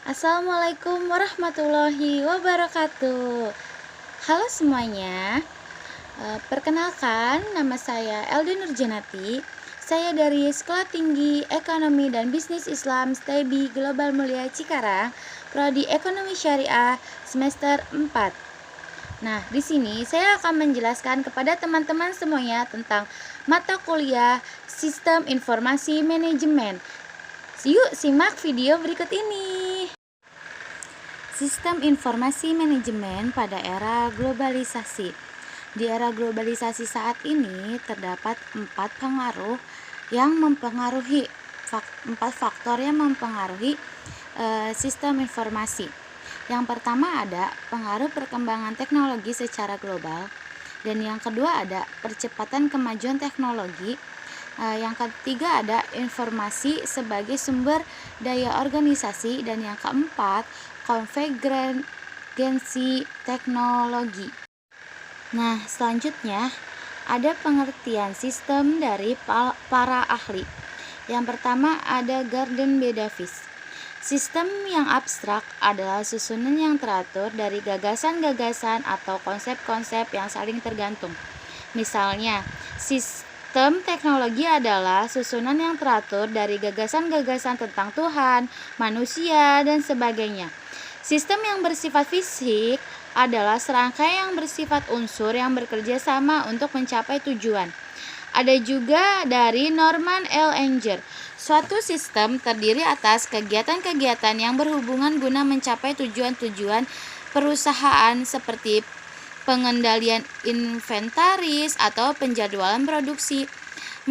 Assalamualaikum warahmatullahi wabarakatuh. Halo semuanya, perkenalkan nama saya Eldi Nurjanati. Saya dari Sekolah Tinggi Ekonomi dan Bisnis Islam STEBI Global Mulia Cikarang, Prodi Ekonomi Syariah semester 4. Nah, di sini saya akan menjelaskan kepada teman-teman semuanya tentang mata kuliah Sistem Informasi Manajemen. Yuk simak video berikut ini. Sistem informasi manajemen pada era globalisasi. Di era globalisasi saat ini terdapat empat faktor yang mempengaruhi sistem informasi. Yang pertama ada pengaruh perkembangan teknologi secara global, dan yang kedua ada percepatan kemajuan teknologi. Yang ketiga ada informasi sebagai sumber daya organisasi, dan yang keempat konvergensi teknologi. Nah, selanjutnya ada pengertian sistem dari para ahli. Yang pertama ada Gordon B. Davis. Sistem yang abstrak adalah susunan yang teratur dari gagasan-gagasan atau konsep-konsep yang saling tergantung. Misalnya, sistem teknologi adalah susunan yang teratur dari gagasan-gagasan tentang Tuhan, manusia, dan sebagainya. Sistem yang bersifat fisik adalah serangkaian yang bersifat unsur yang bekerja sama untuk mencapai tujuan. Ada juga dari Norman L. Anger. Suatu sistem terdiri atas kegiatan-kegiatan yang berhubungan guna mencapai tujuan-tujuan perusahaan seperti pengendalian inventaris atau penjadwalan produksi.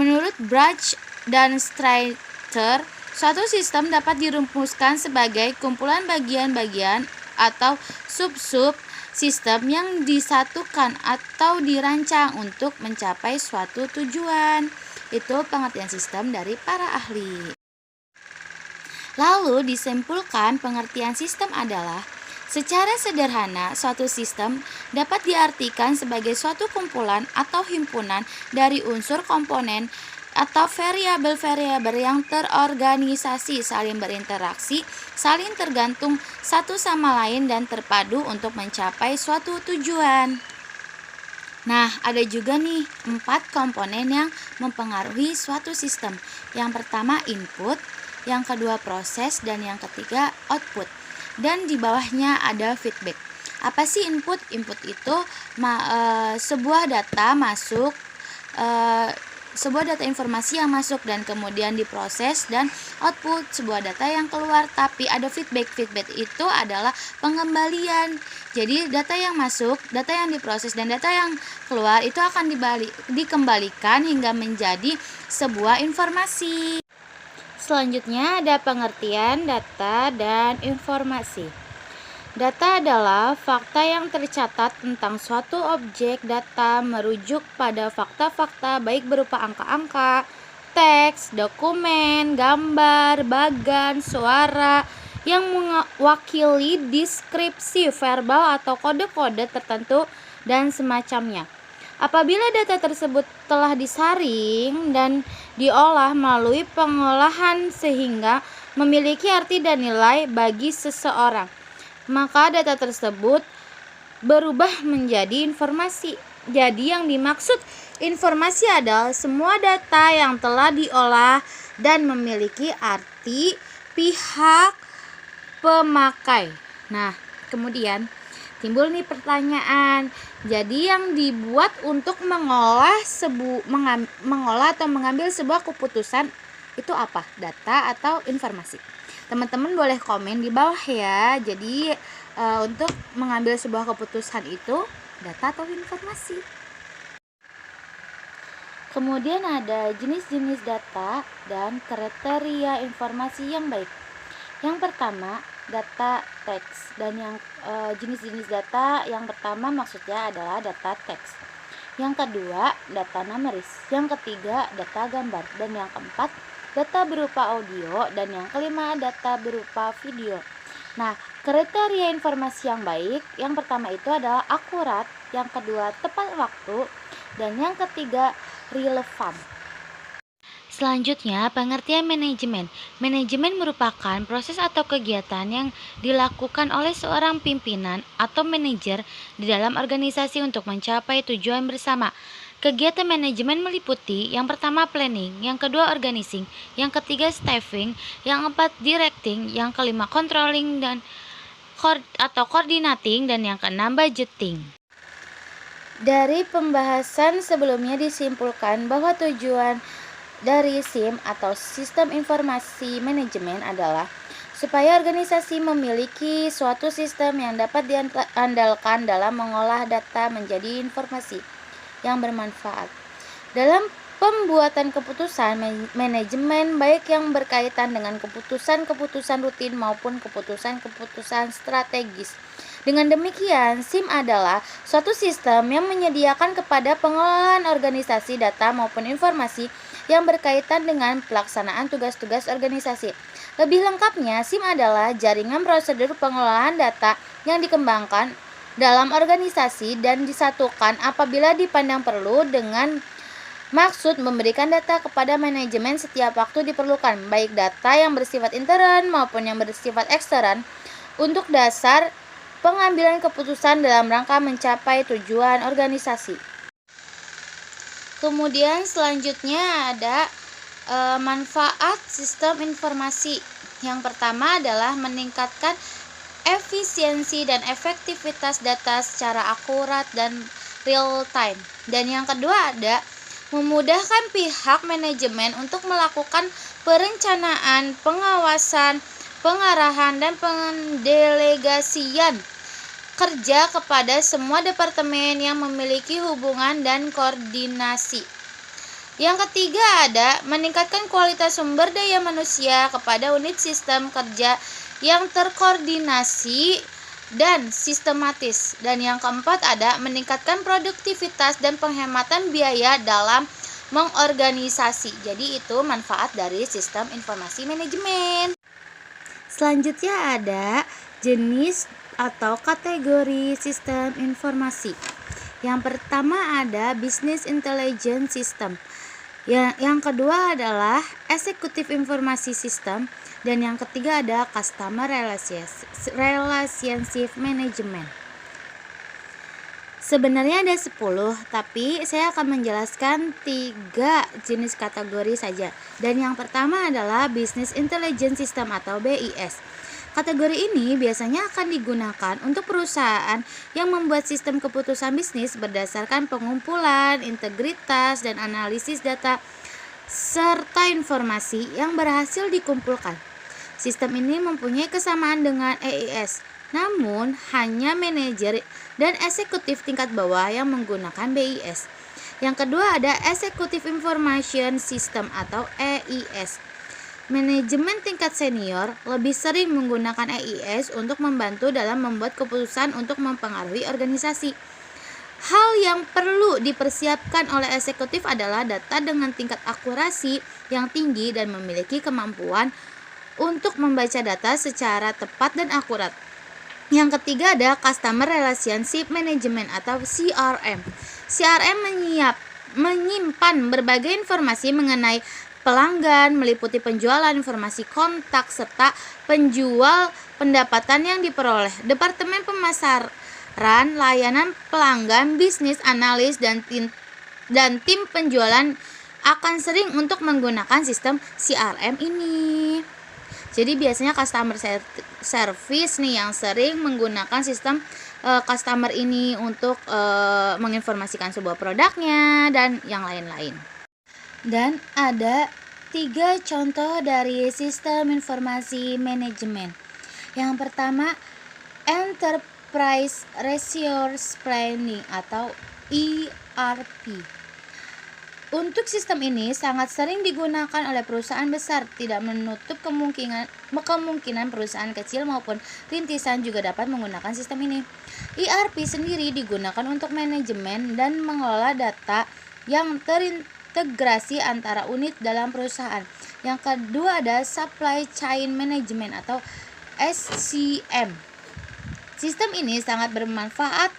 Menurut Brach dan Streiter, suatu sistem dapat dirumuskan sebagai kumpulan bagian-bagian atau sub-sub sistem yang disatukan atau dirancang untuk mencapai suatu tujuan. Itu pengertian sistem dari para ahli. Lalu disimpulkan pengertian sistem adalah secara sederhana, suatu sistem dapat diartikan sebagai suatu kumpulan atau himpunan dari unsur komponen atau variabel-variabel yang terorganisasi, saling berinteraksi, saling tergantung satu sama lain, dan terpadu untuk mencapai suatu tujuan. Nah, ada juga nih 4 komponen yang mempengaruhi suatu sistem. Yang pertama input, yang kedua proses, dan yang ketiga output. Dan di bawahnya ada feedback. Apa sih input? Input itu sebuah data masuk, sebuah data informasi yang masuk dan kemudian diproses, dan output sebuah data yang keluar. Tapi ada feedback. Feedback itu adalah pengembalian. Jadi data yang masuk, data yang diproses, dan data yang keluar itu akan dikembalikan hingga menjadi sebuah informasi. Selanjutnya ada pengertian data dan informasi. Data adalah fakta yang tercatat tentang suatu objek. Data merujuk pada fakta-fakta baik berupa angka-angka, teks, dokumen, gambar, bagan, suara yang mewakili deskripsi verbal atau kode-kode tertentu dan semacamnya. Apabila data tersebut telah disaring dan diolah melalui pengolahan sehingga memiliki arti dan nilai bagi seseorang, maka data tersebut berubah menjadi informasi. Jadi yang dimaksud informasi adalah semua data yang telah diolah dan memiliki arti pihak pemakai. Nah, kemudian timbul nih pertanyaan. Jadi yang dibuat untuk mengolah atau mengambil sebuah keputusan itu apa? Data atau informasi? Teman-teman boleh komen di bawah ya. Jadi untuk mengambil sebuah keputusan itu data atau informasi. Kemudian ada jenis-jenis data dan kriteria informasi yang baik. Yang pertama, data teks. Dan yang jenis-jenis data yang pertama maksudnya adalah data teks. Yang kedua, data numeris. Yang ketiga, data gambar. Dan yang keempat, data berupa audio, dan yang kelima data berupa video. Nah, kriteria informasi yang baik yang pertama itu adalah akurat, yang kedua tepat waktu, dan yang ketiga relevan. Selanjutnya, pengertian manajemen. Manajemen merupakan proses atau kegiatan yang dilakukan oleh seorang pimpinan atau manajer di dalam organisasi untuk mencapai tujuan bersama. Kegiatan manajemen meliputi yang pertama planning, yang kedua organizing, yang ketiga staffing, yang keempat directing, yang kelima controlling dan coordinating, dan yang keenam budgeting. Dari pembahasan sebelumnya disimpulkan bahwa tujuan dari SIM atau Sistem Informasi Manajemen adalah supaya organisasi memiliki suatu sistem yang dapat diandalkan dalam mengolah data menjadi informasi yang bermanfaat. Dalam pembuatan keputusan manajemen baik yang berkaitan dengan keputusan-keputusan rutin maupun keputusan-keputusan strategis. Dengan demikian, SIM adalah suatu sistem yang menyediakan kepada pengelolaan organisasi data maupun informasi yang berkaitan dengan pelaksanaan tugas-tugas organisasi. Lebih lengkapnya, SIM adalah jaringan prosedur pengelolaan data yang dikembangkan dalam organisasi dan disatukan apabila dipandang perlu dengan maksud memberikan data kepada manajemen setiap waktu diperlukan, baik data yang bersifat intern maupun yang bersifat ekstern, untuk dasar pengambilan keputusan dalam rangka mencapai tujuan organisasi. Kemudian selanjutnya ada manfaat sistem informasi. Yang pertama adalah meningkatkan efisiensi dan efektivitas data secara akurat dan real time. Dan yang kedua ada memudahkan pihak manajemen untuk melakukan perencanaan, pengawasan, pengarahan, dan pendelegasian kerja kepada semua departemen yang memiliki hubungan dan koordinasi. Yang ketiga ada meningkatkan kualitas sumber daya manusia kepada unit sistem kerja yang terkoordinasi dan sistematis. Dan yang keempat ada meningkatkan produktivitas dan penghematan biaya dalam mengorganisasi. Jadi itu manfaat dari sistem informasi manajemen. Selanjutnya ada jenis atau kategori sistem informasi. Yang pertama ada Business Intelligence System. Yang kedua adalah Executive Informasi System, dan yang ketiga ada Customer Relationship Management. Sebenarnya ada 10, tapi saya akan menjelaskan 3 jenis kategori saja. Dan yang pertama adalah Business Intelligence System atau BIS. Kategori ini biasanya akan digunakan untuk perusahaan yang membuat sistem keputusan bisnis berdasarkan pengumpulan, integritas, dan analisis data serta informasi yang berhasil dikumpulkan. Sistem ini mempunyai kesamaan dengan EIS, namun hanya manajer dan eksekutif tingkat bawah yang menggunakan BIS. Yang kedua ada Executive Information System atau EIS. Manajemen tingkat senior lebih sering menggunakan EIS untuk membantu dalam membuat keputusan untuk mempengaruhi organisasi. Hal yang perlu dipersiapkan oleh eksekutif adalah data dengan tingkat akurasi yang tinggi dan memiliki kemampuan untuk membaca data secara tepat dan akurat. Yang ketiga ada Customer Relationship Management atau CRM. CRM menyimpan berbagai informasi mengenai pelanggan, meliputi penjualan, informasi kontak, serta penjual, pendapatan yang diperoleh. Departemen pemasaran, layanan pelanggan, bisnis analis, dan tim penjualan akan sering untuk menggunakan sistem CRM ini. Jadi biasanya customer service nih yang sering menggunakan sistem customer ini untuk menginformasikan sebuah produknya dan yang lain-lain. Dan ada 3 contoh dari sistem informasi manajemen. Yang pertama, Enterprise Resource Planning atau ERP. Untuk sistem ini sangat sering digunakan oleh perusahaan besar, tidak menutup kemungkinan perusahaan kecil maupun rintisan juga dapat menggunakan sistem ini. ERP sendiri digunakan untuk manajemen dan mengelola data yang terintegrasi antara unit dalam perusahaan. Yang kedua ada Supply Chain Management atau SCM. Sistem ini sangat bermanfaat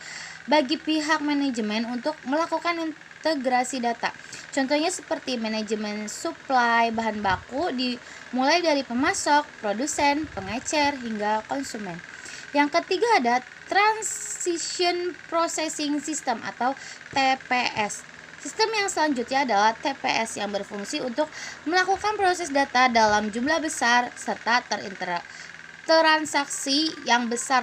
bagi pihak manajemen untuk melakukan integrasi data. Contohnya seperti manajemen supply bahan baku dimulai dari pemasok, produsen, pengecer, hingga konsumen. Yang ketiga ada Transition Processing System atau TPS. Sistem yang selanjutnya adalah TPS yang berfungsi untuk melakukan proses data dalam jumlah besar serta transaksi yang besar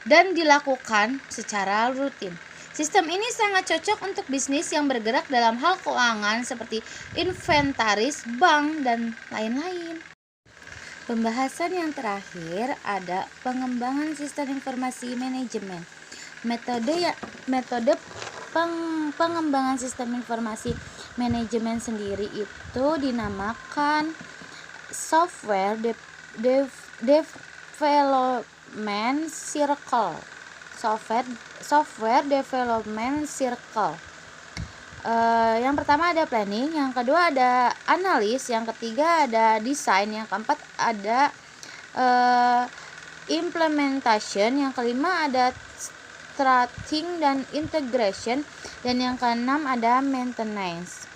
dan dilakukan secara rutin. Sistem ini sangat cocok untuk bisnis yang bergerak dalam hal keuangan seperti inventaris, bank, dan lain-lain. Pembahasan yang terakhir ada pengembangan sistem informasi manajemen. Metode pengembangan sistem informasi manajemen sendiri itu dinamakan software development circle. Software development circle. Yang pertama ada planning, yang kedua ada analis, yang ketiga ada design, yang keempat ada implementation, yang kelima ada starting dan integration, dan yang keenam ada maintenance.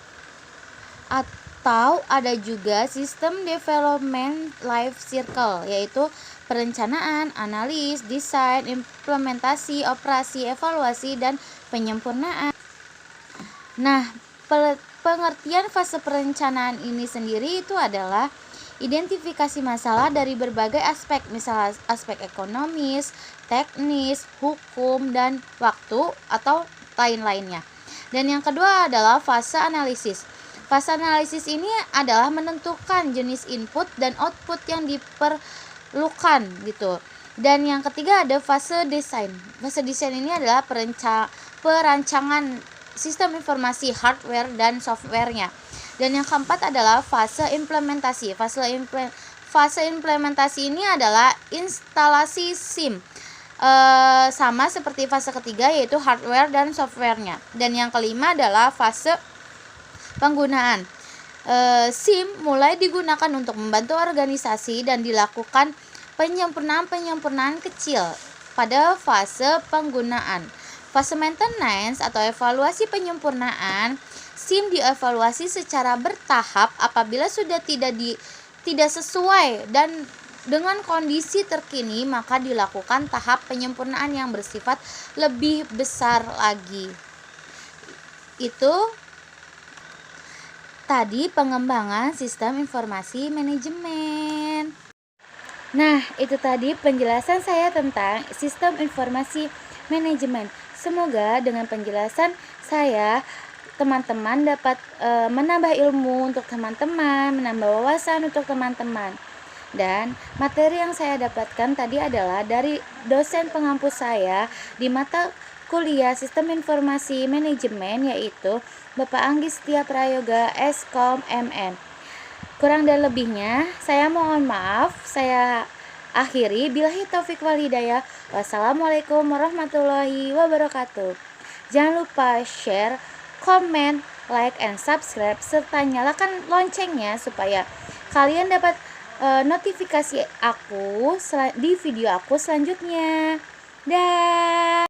Atau ada juga sistem development life cycle, yaitu perencanaan, analis, desain, implementasi, operasi, evaluasi, dan penyempurnaan. Nah, pengertian fase perencanaan ini sendiri itu adalah identifikasi masalah dari berbagai aspek, misalnya aspek ekonomis, teknis, hukum, dan waktu atau lain-lainnya. Dan yang kedua adalah fase analisis. Fase analisis ini adalah menentukan jenis input dan output yang diperlukan gitu. Dan yang ketiga ada fase desain. Fase desain ini adalah perancangan sistem informasi hardware dan softwarenya. Dan yang keempat adalah fase implementasi. Fase implementasi ini adalah instalasi SIM. Sama seperti fase ketiga, yaitu hardware dan softwarenya. Dan yang kelima adalah fase penggunaan. SIM mulai digunakan untuk membantu organisasi dan dilakukan penyempurnaan kecil pada fase penggunaan. Fase maintenance atau evaluasi penyempurnaan, SIM dievaluasi secara bertahap apabila sudah tidak sesuai dan dengan kondisi terkini, maka dilakukan tahap penyempurnaan yang bersifat lebih besar lagi. Itu tadi pengembangan sistem informasi manajemen. Nah, itu tadi penjelasan saya tentang sistem informasi manajemen. Semoga dengan penjelasan saya teman-teman dapat menambah ilmu untuk teman-teman, menambah wawasan untuk teman-teman. Dan materi yang saya dapatkan tadi adalah dari dosen pengampus saya di mata kuliah Sistem Informasi Manajemen, yaitu Bapak Anggi Setia Prayoga Eskom MN. Kurang dan lebihnya saya mohon maaf. Saya akhiri, billahi taufik wal hidayah. Wassalamualaikum warahmatullahi wabarakatuh. Jangan lupa share, komen, like, and subscribe, serta nyalakan loncengnya supaya kalian dapat notifikasi aku di video aku selanjutnya. Dah.